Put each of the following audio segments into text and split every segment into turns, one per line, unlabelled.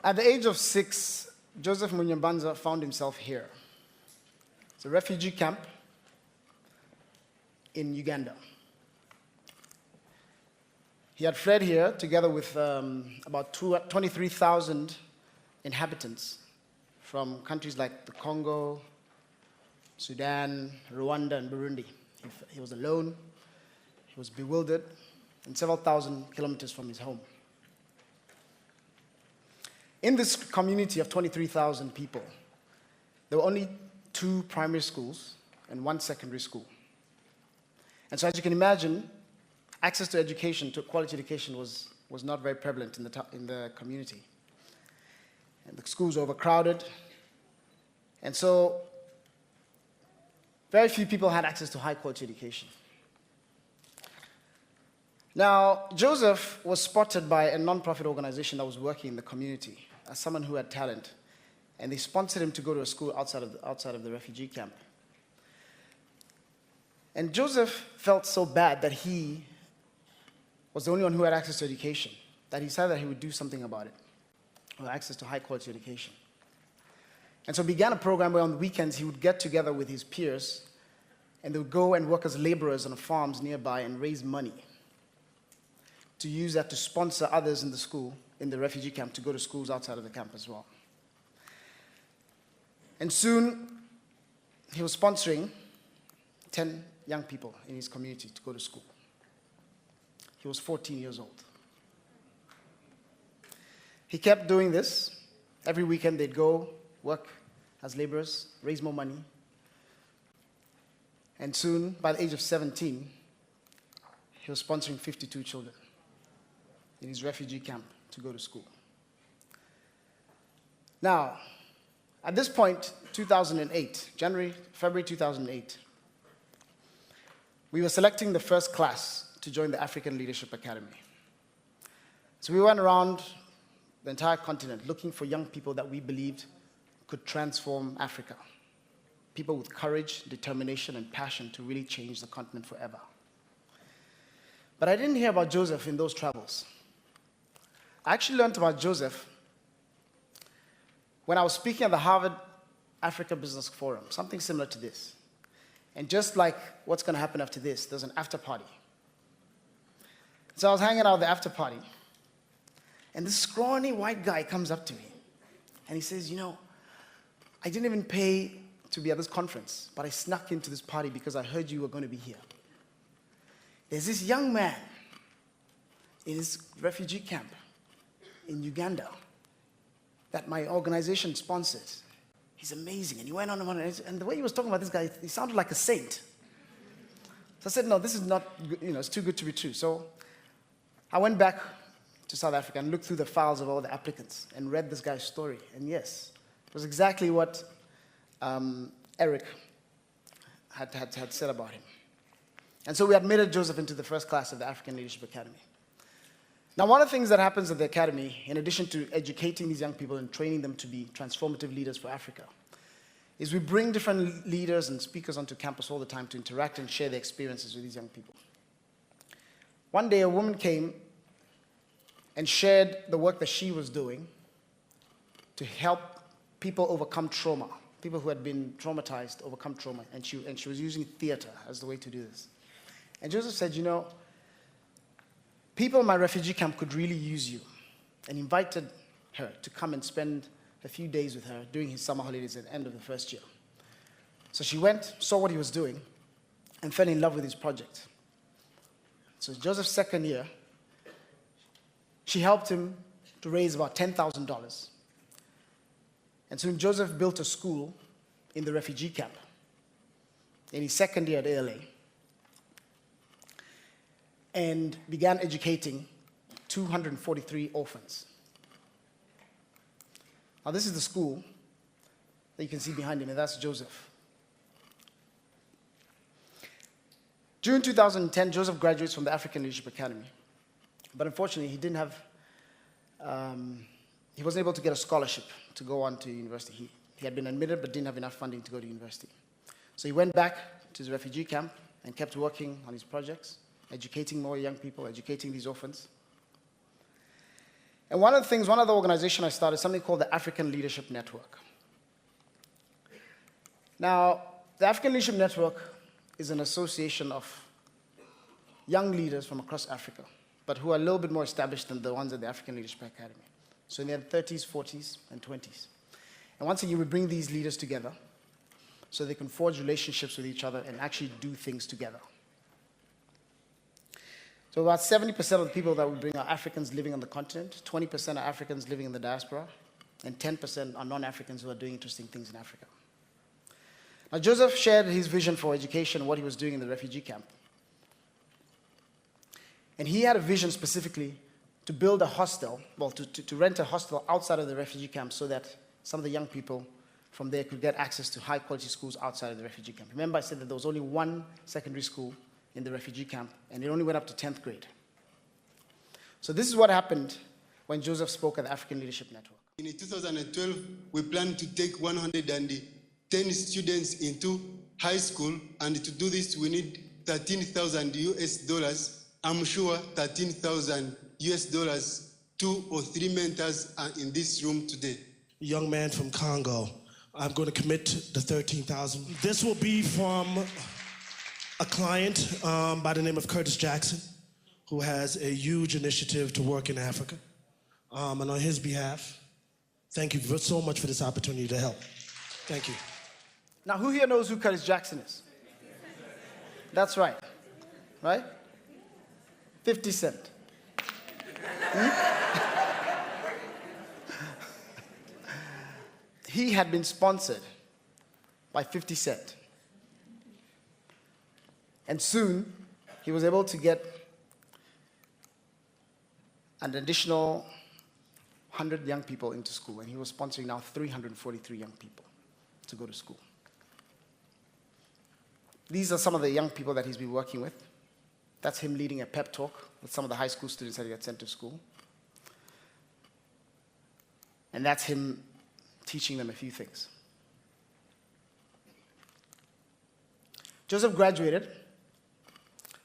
At the age of 6, Joseph Munyambanza found himself here. It's a refugee camp in Uganda. He had fled here together with about 23,000 inhabitants from countries like the Congo, Sudan, Rwanda, and Burundi. He was alone, he was bewildered, and several thousand kilometers from his home. In this community of 23,000 people, there were only 2 primary schools and 1 secondary school. And so as you can imagine, access to education, to quality education, was not very prevalent in the community. And the schools were overcrowded. And so very few people had access to high quality education. Now, Joseph was spotted by a non-profit organization that was working in the community as someone who had talent. And they sponsored him to go to a school outside of the refugee camp. And Joseph felt so bad that he was the only one who had access to education, that he decided that he would do something about it, or access to high-quality education. And so he began a program where on the weekends he would get together with his peers, and they would go and work as laborers on farms nearby and raise money to use that to sponsor others in the school, in the refugee camp, to go to schools outside of the camp as well. And soon, he was sponsoring 10 young people in his community to go to school. He was 14 years old. He kept doing this. Every weekend they'd go work as laborers, raise more money. And soon, by the age of 17, he was sponsoring 52 children in his refugee camp to go to school. Now, at this point, 2008, February 2008, we were selecting the first class to join the African Leadership Academy. So we went around the entire continent looking for young people that we believed could transform Africa. People with courage, determination, and passion to really change the continent forever. But I didn't hear about Joseph in those travels. I actually learned about Joseph when I was speaking at the Harvard Africa Business Forum, something similar to this. And just like what's going to happen after this, there's an after party. So I was hanging out at the after party, and this scrawny white guy comes up to me, and he says, you know, I didn't even pay to be at this conference, but I snuck into this party because I heard you were going to be here. There's this young man in this refugee camp in Uganda that my organization sponsors. He's amazing. And he went on and on, and the way he was talking about this guy, he sounded like a saint. So I said, no, this is not good, it's too good to be true. So I went back to South Africa and looked through the files of all the applicants and read this guy's story. And yes, it was exactly what Eric had said about him. And so we admitted Joseph into the first class of the African Leadership Academy. Now, one of the things that happens at the academy, in addition to educating these young people and training them to be transformative leaders for Africa, is we bring different leaders and speakers onto campus all the time to interact and share their experiences with these young people. One day, a woman came and shared the work that she was doing to help people overcome trauma, people who had been traumatized overcome trauma, and she was using theater as the way to do this. And Joseph said, you know, people in my refugee camp could really use you, and invited her to come and spend a few days with her during his summer holidays at the end of the first year. So she went, saw what he was doing, and fell in love with his project. So Joseph's second year, she helped him to raise about $10,000. And soon Joseph built a school in the refugee camp in his second year at ALA, and began educating 243 orphans. Now this is the school that you can see behind him, and that's Joseph. June 2010, Joseph graduates from the African Leadership Academy. But unfortunately, he wasn't able to get a scholarship to go on to university. He had been admitted but didn't have enough funding to go to university. So he went back to his refugee camp and kept working on his projects, educating more young people, educating these orphans. And one of the organization I started, something called the African Leadership Network. Now, the African Leadership Network is an association of young leaders from across Africa, but who are a little bit more established than the ones at the African Leadership Academy. So in their 30s, 40s, and 20s. And once again, we bring these leaders together so they can forge relationships with each other and actually do things together. So about 70% of the people that we bring are Africans living on the continent, 20% are Africans living in the diaspora, and 10% are non-Africans who are doing interesting things in Africa. Now, Joseph shared his vision for education, what he was doing in the refugee camp. And he had a vision specifically to build a hostel, well, to rent a hostel outside of the refugee camp so that some of the young people from there could get access to high-quality schools outside of the refugee camp. Remember, I said that there was only one secondary school in the refugee camp, and it only went up to 10th grade. So this is what happened when Joseph spoke at the African Leadership Network.
In 2012, we plan to take 110 students into high school, and to do this, we need $13,000. I'm sure $13,000, 2 or 3 mentors are in this room today.
Young man from Congo. I'm going to commit the $13,000. This will be from a client by the name of Curtis Jackson, who has a huge initiative to work in Africa. And on his behalf, thank you so much for this opportunity to help. Thank you.
Now, who here knows who Curtis Jackson is? That's right. Right? 50 Cent. He had been sponsored by 50 Cent. And soon, he was able to get an additional 100 young people into school, and he was sponsoring now 343 young people to go to school. These are some of the young people that he's been working with. That's him leading a pep talk with some of the high school students that he got sent to school. And that's him teaching them a few things. Joseph graduated.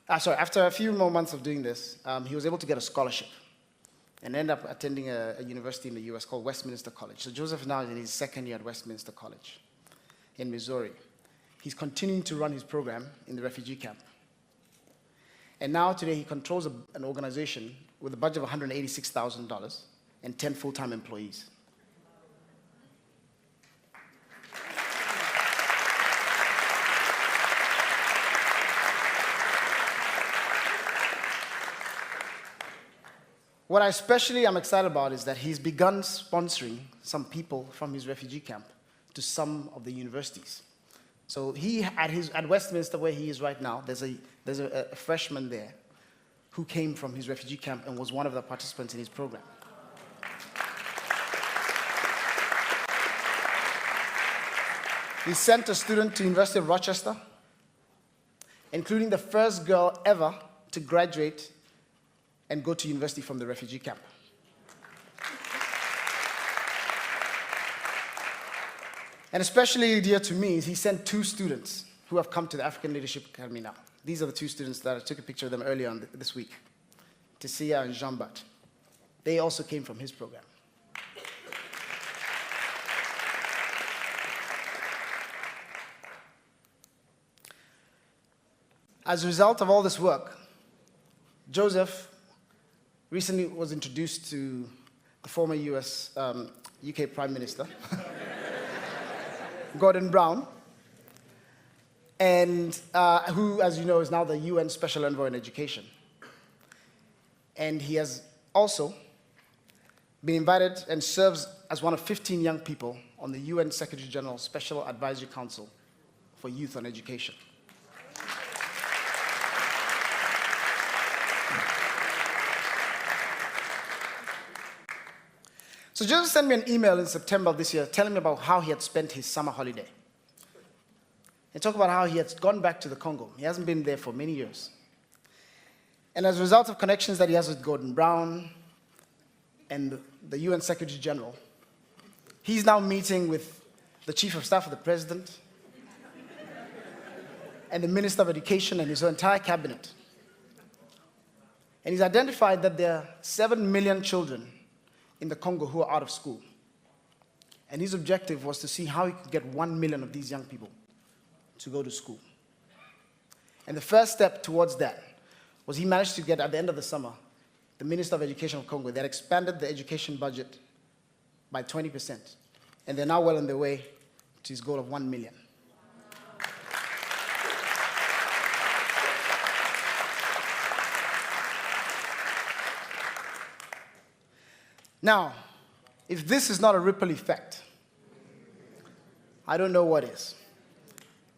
After a few more months of doing this, he was able to get a scholarship and ended up attending a university in the US called Westminster College. So Joseph now is in his second year at Westminster College in Missouri. He's continuing to run his program in the refugee camp. And now today he controls an organization with a budget of $186,000 and 10 full-time employees. What I especially am excited about is that he's begun sponsoring some people from his refugee camp to some of the universities. So he, at Westminster, where he is right now, there's a freshman there who came from his refugee camp and was one of the participants in his program. He sent a student to University of Rochester, including the first girl ever to graduate and go to university from the refugee camp. And especially dear to me is he sent 2 students who have come to the African Leadership Academy now. These are the 2 students that I took a picture of them earlier on this week, Tessia and Jean-Bat. They also came from his program. As a result of all this work, Joseph recently was introduced to the former UK Prime Minister, Gordon Brown, and who, as you know, is now the UN Special Envoy on Education. And he has also been invited and serves as one of 15 young people on the UN Secretary General's Special Advisory Council for Youth on Education. So Joseph sent me an email in September of this year telling me about how he had spent his summer holiday. He talked about how he had gone back to the Congo. He hasn't been there for many years. And as a result of connections that he has with Gordon Brown and the UN Secretary General, he's now meeting with the Chief of Staff of the President and the Minister of Education and his entire cabinet. And he's identified that there are 7 million children in the Congo who are out of school. And his objective was to see how he could get 1 million of these young people to go to school. And the first step towards that was he managed to get, at the end of the summer, the Minister of Education of Congo, that expanded the education budget by 20%. And they're now well on their way to his goal of 1 million. Now, if this is not a ripple effect, I don't know what is.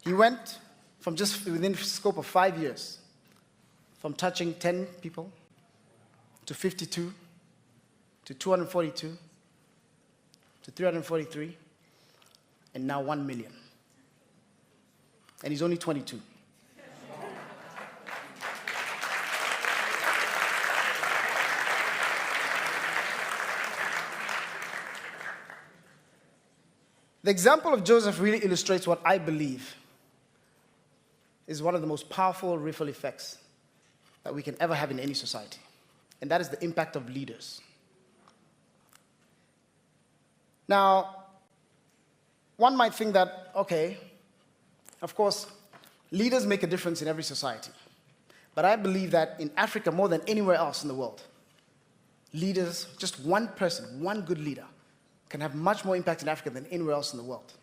He went from just within the scope of 5 years, from touching 10 people to 52 to 242 to 343 and now 1 million. And he's only 22. The example of Joseph really illustrates what I believe is one of the most powerful ripple effects that we can ever have in any society, and that is the impact of leaders. Now, one might think that, okay, of course, leaders make a difference in every society, but I believe that in Africa, more than anywhere else in the world, leaders, just one person, one good leader, can have much more impact in Africa than anywhere else in the world.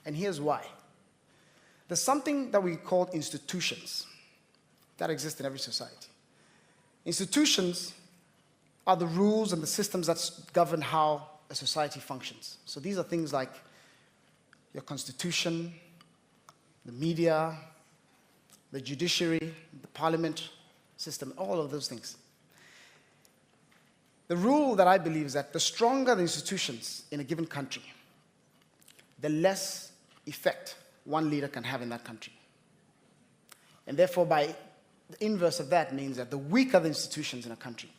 And here's why. There's something that we call institutions that exist in every society. Institutions are the rules and the systems that govern how a society functions. So these are things like your constitution, the media, the judiciary, the parliament system, all of those things. The rule that I believe is that the stronger the institutions in a given country, the less effect one leader can have in that country. And therefore, by the inverse of that means that the weaker the institutions in a country,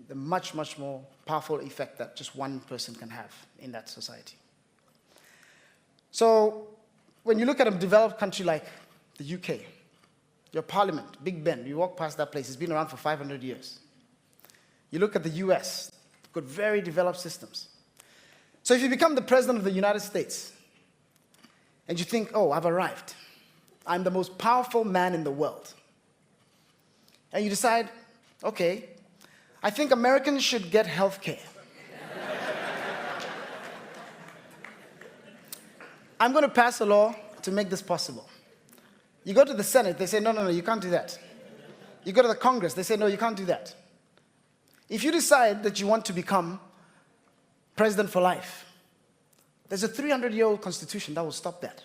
the much, much more powerful effect that just one person can have in that society. So when you look at a developed country like the UK, your parliament, Big Ben, you walk past that place, it's been around for 500 years. You look at the US, got very developed systems. So if you become the president of the United States, and you think, oh, I've arrived. I'm the most powerful man in the world. And you decide, okay, I think Americans should get health care. I'm going to pass a law to make this possible. You go to the Senate, they say, no, no, no, you can't do that. You go to the Congress, they say, no, you can't do that. If you decide that you want to become president for life, there's a 300-year-old constitution that will stop that.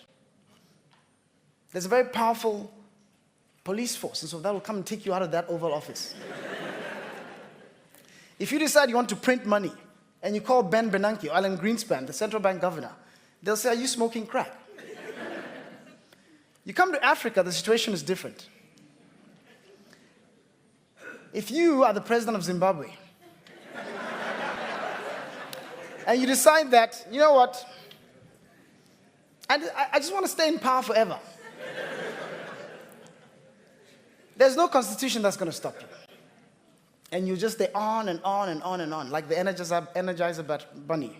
There's a very powerful police force, and so that will come and take you out of that Oval Office. If you decide you want to print money, and you call Ben Bernanke or Alan Greenspan, the central bank governor, they'll say, are you smoking crack? You come to Africa, the situation is different. If you are the president of Zimbabwe, and you decide that, you know what, I just want to stay in power forever. There's no constitution that's going to stop you. And you just stay on and on and on and on, like the Energizer bunny.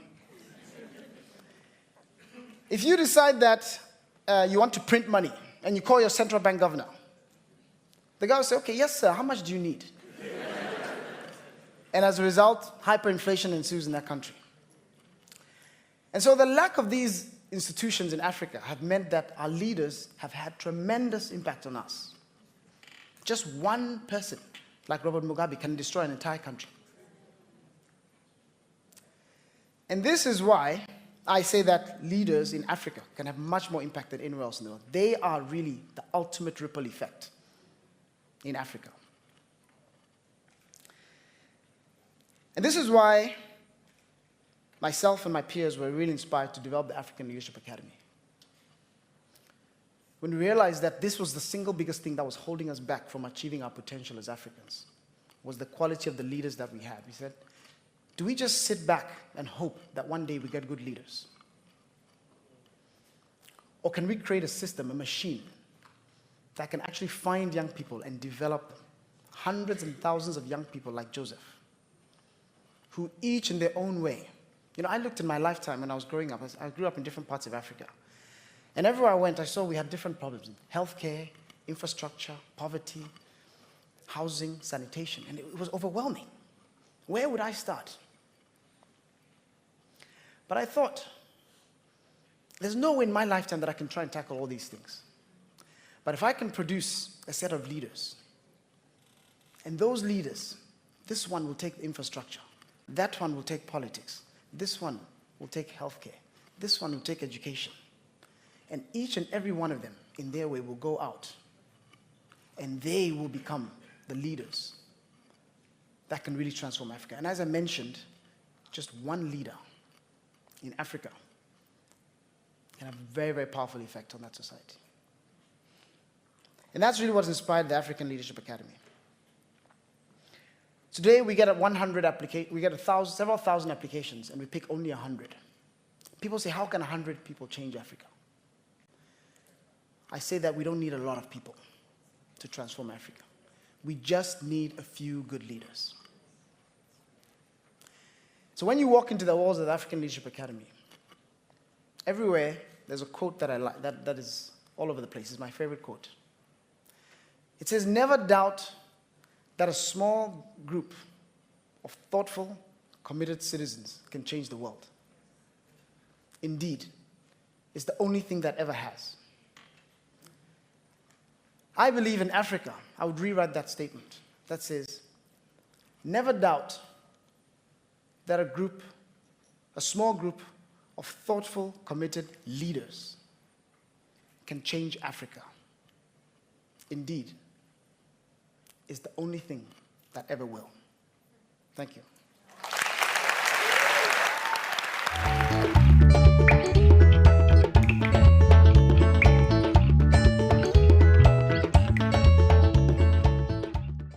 If you decide that you want to print money, and you call your central bank governor, the guy will say, okay, yes, sir, how much do you need? And as a result, hyperinflation ensues in that country. And so the lack of these institutions in Africa have meant that our leaders have had tremendous impact on us. Just one person, like Robert Mugabe, can destroy an entire country. And this is why I say that leaders in Africa can have much more impact than anywhere else in the world. They are really the ultimate ripple effect in Africa. And this is why myself and my peers were really inspired to develop the African Leadership Academy. When we realized that this was the single biggest thing that was holding us back from achieving our potential as Africans, was the quality of the leaders that we had. We said, do we just sit back and hope that one day we get good leaders? Or can we create a system, a machine, that can actually find young people and develop them? Hundreds and thousands of young people like Joseph. who each in their own way, I looked in my lifetime when I was growing up. I grew up in different parts of Africa. And everywhere I went, I saw we had different problems: healthcare, infrastructure, poverty, housing, sanitation. And it was overwhelming. Where would I start? But I thought, there's no way in my lifetime that I can try and tackle all these things. But if I can produce a set of leaders, and those leaders, this one will take infrastructure, that one will take politics, this one will take healthcare, this one will take education, and each and every one of them, in their way, will go out, and they will become the leaders that can really transform Africa. And as I mentioned, just one leader in Africa can have a very, very powerful effect on that society. And that's really what's inspired the African Leadership Academy. Today, we get several thousand applications, and we pick only 100. People say, how can 100 people change Africa? I say that we don't need a lot of people to transform Africa. We just need a few good leaders. So when you walk into the walls of the African Leadership Academy, everywhere there's a quote that I like, that is all over the place. It's my favorite quote. It says, never doubt that a small group of thoughtful, committed citizens can change the world. Indeed, it's the only thing that ever has. I believe in Africa, I would rewrite that statement that says, never doubt that a small group of thoughtful, committed leaders can change Africa. Indeed, it's the only thing that ever will. Thank you.